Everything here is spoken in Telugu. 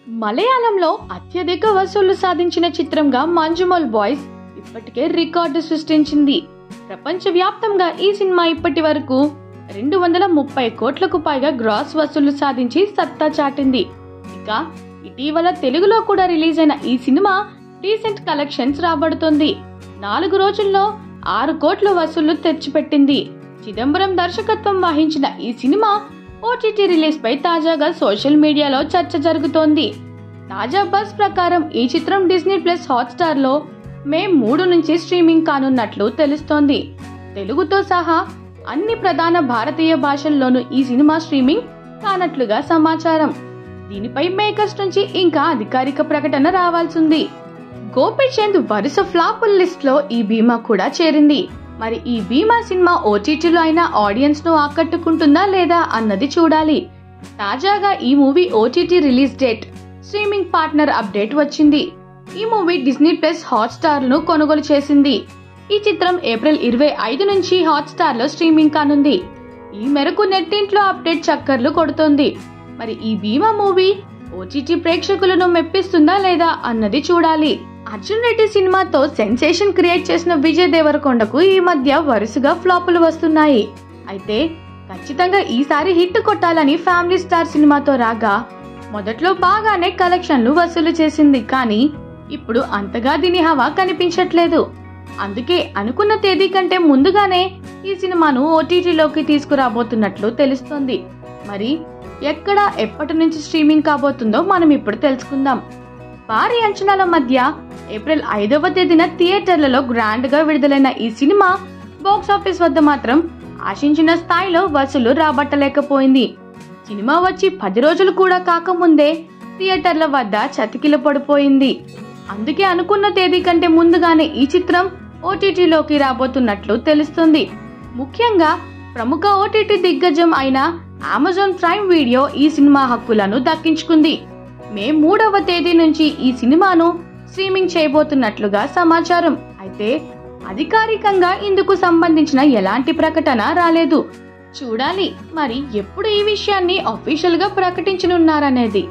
మలయాళంలో అత్యధిక వసూళ్లు సాధించిన చిత్రంగా మంజుమల్ బాయ్స్ ఇప్పటికే రికార్డు సృష్టించింది. ప్రపంచవ్యాప్తంగా ఈ సినిమా ఇప్పటి వరకు 230 కోట్లకు పైగా గ్రాస్ వసూళ్లు సాధించి సత్తా చాటింది. ఇక ఇటీవల తెలుగులో కూడా రిలీజ్ అయిన ఈ సినిమా డీసెంట్ కలెక్షన్స్ రాబడుతోంది. 4 రోజుల్లో 6 కోట్ల వసూళ్లు తెచ్చిపెట్టింది. చిదంబరం దర్శకత్వం వహించిన ఈ సినిమా ఓటీటీ రిలీజ్ పై తాజాగా సోషల్ మీడియాలో చర్చ జరుగుతోంది. తాజా బస్ ప్రకారం ఈ చిత్రం డిస్నీ ప్లస్ హాట్స్టార్ లో మే 3 నుంచి స్ట్రీమింగ్ కానున్నట్లు తెలుస్తోంది. తెలుగుతో సహా అన్ని ప్రధాన భారతీయ భాషల్లోనూ ఈ సినిమా స్ట్రీమింగ్ కానట్లుగా సమాచారం. దీనిపై మేకర్స్ నుంచి ఇంకా అధికారిక ప్రకటన రావాల్సింది. గోపీచంద్ వరుస ఫ్లాపుల లిస్ట్ లో ఈ భీమా కూడా చేరింది. మరి ఈ భీమా సినిమా ఓటీటీలో అయినా ఆడియన్స్ ను ఆకట్టుకుంటుందా లేదా అన్నది చూడాలి. తాజాగా ఈ movie OTT release date, streaming partner update వచ్చింది. ఈ మూవీ డిస్నీ ప్లస్ హాట్స్టార్ ను కొనుగోలు చేసింది. ఈ చిత్రం ఏప్రిల్ 25 నుంచి హాట్స్టార్ లో స్ట్రీమింగ్ కానుంది. ఈ మేరకు నెట్టింట్లో అప్డేట్ చక్కర్లు కొడుతోంది. మరి ఈ భీమా మూవీ ఓటీటీ ప్రేక్షకులను మెప్పిస్తుందా లేదా అన్నది చూడాలి. అర్జున్ రెడ్డి సినిమాతో సెన్సేషన్ క్రియేట్ చేసిన విజయ్ దేవరకొండకు ఈ మధ్య వరుసగా ఫ్లాపులు వస్తున్నాయి. అయితే ఖచ్చితంగా ఈసారి హిట్ కొట్టాలని ఫ్యామిలీ స్టార్ సినిమాతో రాగా మొదట్లో బాగానే కలెక్షన్లు వసూలు చేసింది. కానీ ఇప్పుడు అంతగా దీని హవా కనిపించట్లేదు. అందుకే అనుకున్న తేదీ కంటే ముందుగానే ఈ సినిమాను ఓటీటీలోకి తీసుకురాబోతున్నట్లు తెలుస్తోంది. మరి ఎక్కడ ఎప్పటి నుంచి స్ట్రీమింగ్ కాబోతుందో మనం ఇప్పుడు తెలుసుకుందాం. భారీ అంచనాల మధ్య ఏప్రిల్ 5వ తేదీన థియేటర్లలో గ్రాండ్ గా విడుదలైన ఈ సినిమా బాక్సాఫీస్ వద్ద మాత్రం ఆశించిన స్థాయిలో వసూలు రాబట్టలేకపోయింది. సినిమా వచ్చి 10 రోజులు కూడా కాకముందే థియేటర్ల వద్ద చతికిల పడిపోయింది. అందుకే అనుకున్న తేదీ కంటే ముందుగానే ఈ చిత్రం ఓటీటీలోకి రాబోతున్నట్లు తెలుస్తుంది. ముఖ్యంగా ప్రముఖ ఓటీటీ దిగ్గజం అయిన అమెజాన్ ప్రైమ్ వీడియో ఈ సినిమా హక్కులను దక్కించుకుంది. మే 3వ తేదీ నుంచి ఈ సినిమాను స్ట్రీమింగ్ చేయబోతున్నట్లుగా సమాచారం. అయితే అధికారికంగా ఇందుకు సంబంధించిన ఎలాంటి ప్రకటన రాలేదు. చూడాలి మరి ఎప్పుడు ఈ విషయాన్ని అఫీషియల్ గా ప్రకటించనున్నారనేది.